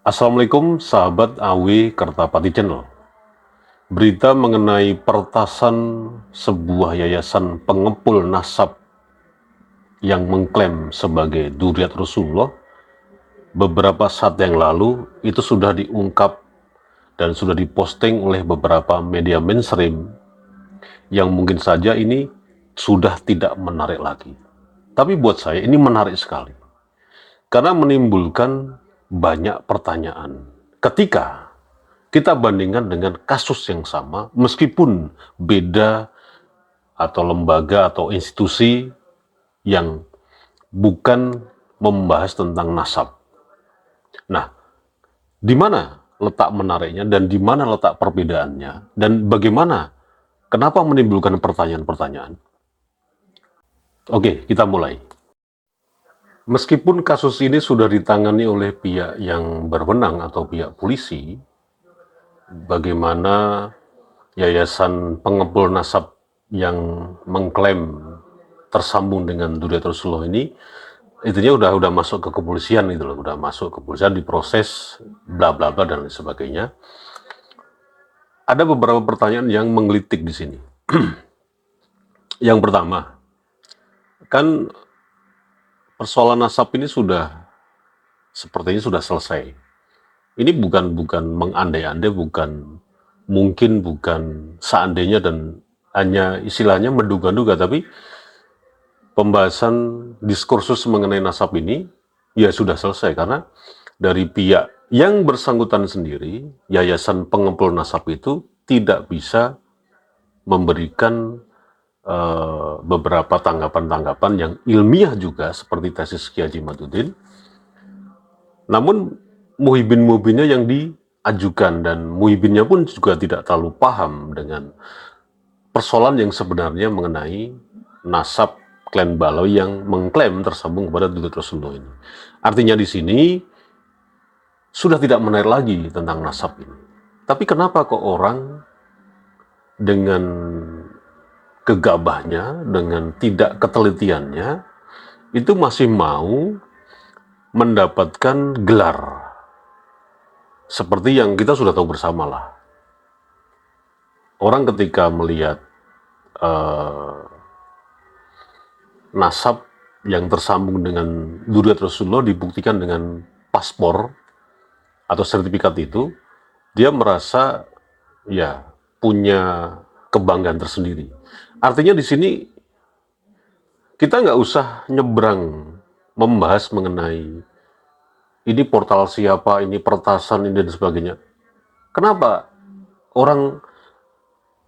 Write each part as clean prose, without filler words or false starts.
Assalamualaikum sahabat AW Kertapati Channel. Berita mengenai peretasan sebuah yayasan pengepul nasab yang mengklaim sebagai Dzurriyyah Rasulullah beberapa saat yang lalu itu sudah diungkap dan sudah diposting oleh beberapa media mainstream yang mungkin saja ini sudah tidak menarik lagi. Tapi buat saya ini menarik sekali karena menimbulkan banyak pertanyaan. Ketika kita bandingkan dengan kasus yang sama, meskipun beda atau lembaga atau institusi yang bukan membahas tentang nasab. Nah, di mana letak menariknya dan di mana letak perbedaannya dan bagaimana, kenapa menimbulkan pertanyaan-pertanyaan? Oke, kita mulai. Meskipun kasus ini sudah ditangani oleh pihak yang berwenang atau pihak polisi, bagaimana yayasan pengepul nasab yang mengklaim tersambung dengan Dzurriyyah Rasulullah ini, intinya udah masuk ke kepolisian gitu loh, udah masuk ke kepolisian, diproses, bla bla bla dan lain sebagainya. Ada beberapa pertanyaan yang menggelitik di sini. Yang pertama, kan persoalan nasab ini sepertinya sudah selesai. Ini bukan mengandai-andai, bukan seandainya dan hanya istilahnya menduga-duga, tapi pembahasan diskursus mengenai nasab ini ya sudah selesai karena dari pihak yang bersangkutan sendiri, yayasan pengepul nasab itu tidak bisa memberikan beberapa tanggapan-tanggapan yang ilmiah juga seperti tesis Kiai Haji Maduddin. Namun muhibin-muhibinnya yang diajukan dan muhibinnya pun juga tidak terlalu paham dengan persoalan yang sebenarnya mengenai nasab klan Balawi yang mengklaim tersambung kepada Dzurriyyah Rasulullah ini. Artinya di sini sudah tidak menarik lagi tentang nasab ini. Tapi kenapa kok orang dengan gegabahnya, dengan tidak ketelitiannya, itu masih mau mendapatkan gelar seperti yang kita sudah tahu bersama lah. Orang ketika melihat nasab yang tersambung dengan Dzurriyyah Rasulullah dibuktikan dengan paspor atau sertifikat itu, dia merasa ya punya kebanggaan tersendiri. Artinya di sini kita nggak usah nyebrang membahas mengenai ini portal siapa, ini peretasan, ini dan sebagainya. Kenapa orang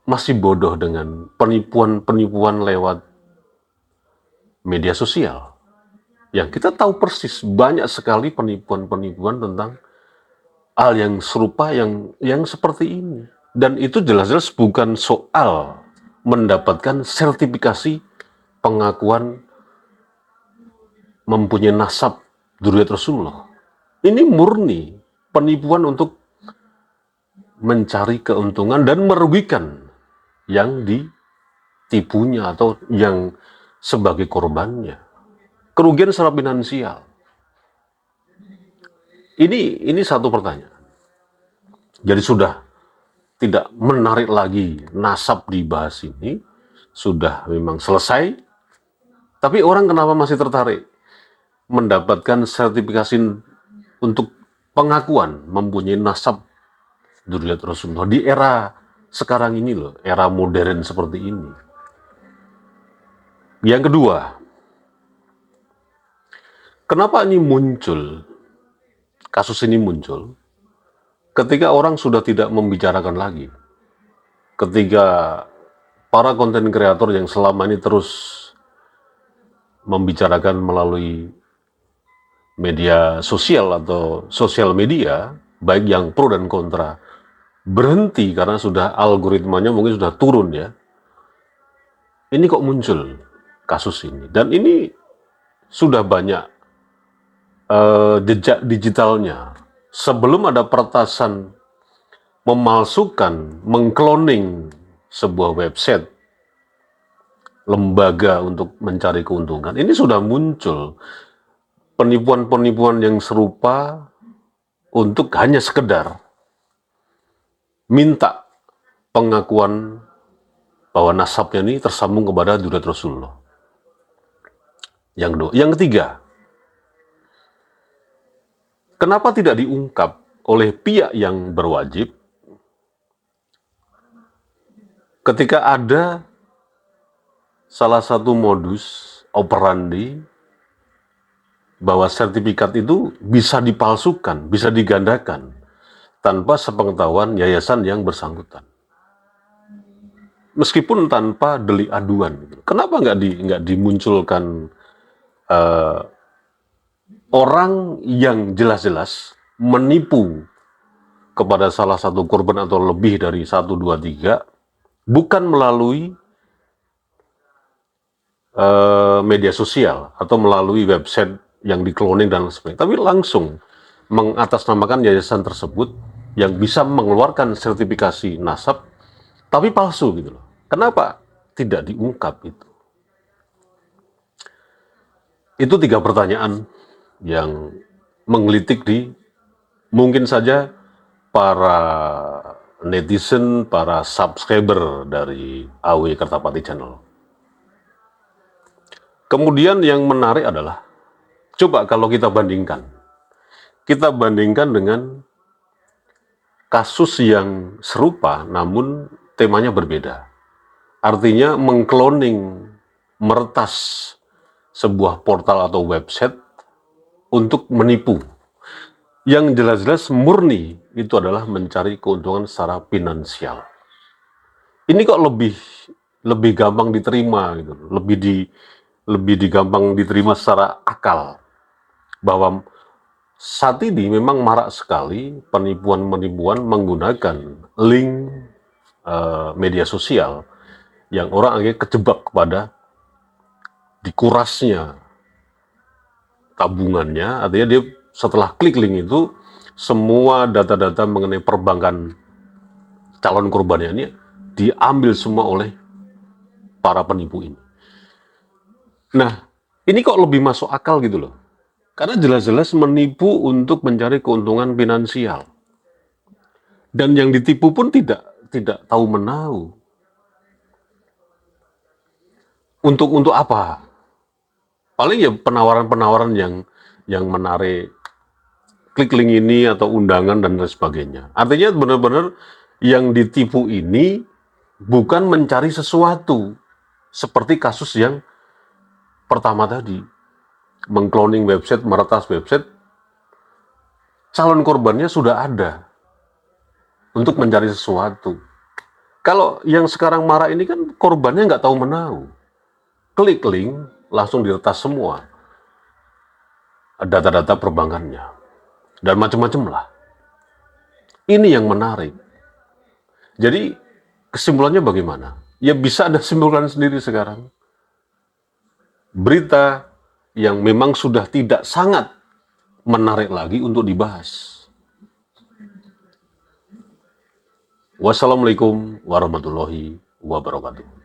masih bodoh dengan penipuan-penipuan lewat media sosial? Yang kita tahu persis banyak sekali penipuan-penipuan tentang hal yang serupa yang seperti ini. Dan itu jelas-jelas bukan soal mendapatkan sertifikasi pengakuan mempunyai nasab Dzurriyyah Rasulullah. Ini murni penipuan untuk mencari keuntungan dan merugikan yang ditipunya atau yang sebagai korbannya. Kerugian secara finansial. Ini satu pertanyaan. Jadi sudah tidak menarik lagi nasab dibahas ini, sudah memang selesai, tapi orang kenapa masih tertarik mendapatkan sertifikasi untuk pengakuan mempunyai nasab Dzurriyyah Rasulullah di era sekarang ini loh, era modern seperti ini. Yang kedua, kenapa ini muncul, kasus ini muncul ketika orang sudah tidak membicarakan lagi, ketika para konten kreator yang selama ini terus membicarakan melalui media sosial atau sosial media, baik yang pro dan kontra, berhenti karena sudah algoritmanya mungkin sudah turun ya. Ini kok muncul kasus ini, dan ini sudah banyak jejak digitalnya. Sebelum ada peretasan memalsukan, mengkloning sebuah website, lembaga untuk mencari keuntungan, ini sudah muncul penipuan-penipuan yang serupa untuk hanya sekedar minta pengakuan bahwa nasabnya ini tersambung kepada Dzurriyyah Rasulullah. Yang kedua. Yang ketiga, kenapa tidak diungkap oleh pihak yang berwajib ketika ada salah satu modus operandi bahwa sertifikat itu bisa dipalsukan, bisa digandakan tanpa sepengetahuan yayasan yang bersangkutan. Meskipun tanpa delik aduan. Kenapa nggak dimunculkan orang yang jelas-jelas menipu kepada salah satu korban atau lebih dari 1, 2, 3, bukan melalui media sosial atau melalui website yang dikloning dan sebagainya, tapi langsung mengatasnamakan yayasan tersebut yang bisa mengeluarkan sertifikasi nasab tapi palsu gitu loh. Kenapa tidak diungkap itu? Itu 3 pertanyaan yang menggelitik di mungkin saja para netizen, para subscriber dari AW Kertapati Channel. Kemudian yang menarik adalah, coba kalau kita bandingkan dengan kasus yang serupa namun temanya berbeda. Artinya mengkloning, meretas sebuah portal atau website untuk menipu. Yang jelas-jelas murni itu adalah mencari keuntungan secara finansial. Ini kok lebih gampang diterima gitu, lebih digampang diterima secara akal, bahwa saat ini memang marak sekali penipuan-penipuan menggunakan link media sosial yang orang akhirnya kejebak kepada dikurasnya tabungannya. Artinya dia setelah klik link itu, semua data-data mengenai perbankan calon korbannya ini diambil semua oleh para penipu ini. Nah, ini kok lebih masuk akal gitu loh. Karena jelas-jelas menipu untuk mencari keuntungan finansial. Dan yang ditipu pun tidak tahu menahu. Untuk apa? Paling ya penawaran-penawaran yang menarik, klik link ini atau undangan dan lain sebagainya. Artinya benar-benar yang ditipu ini bukan mencari sesuatu seperti kasus yang pertama tadi, mengkloning website, meretas website, calon korbannya sudah ada untuk mencari sesuatu. Kalau yang sekarang marah ini kan korbannya nggak tahu menahu, klik link langsung diretas semua data-data perbankannya dan macam-macam lah. Ini yang menarik. Jadi kesimpulannya bagaimana? Ya bisa Anda simpulkan sendiri sekarang. Berita yang memang sudah tidak sangat menarik lagi untuk dibahas. Wassalamualaikum warahmatullahi wabarakatuh.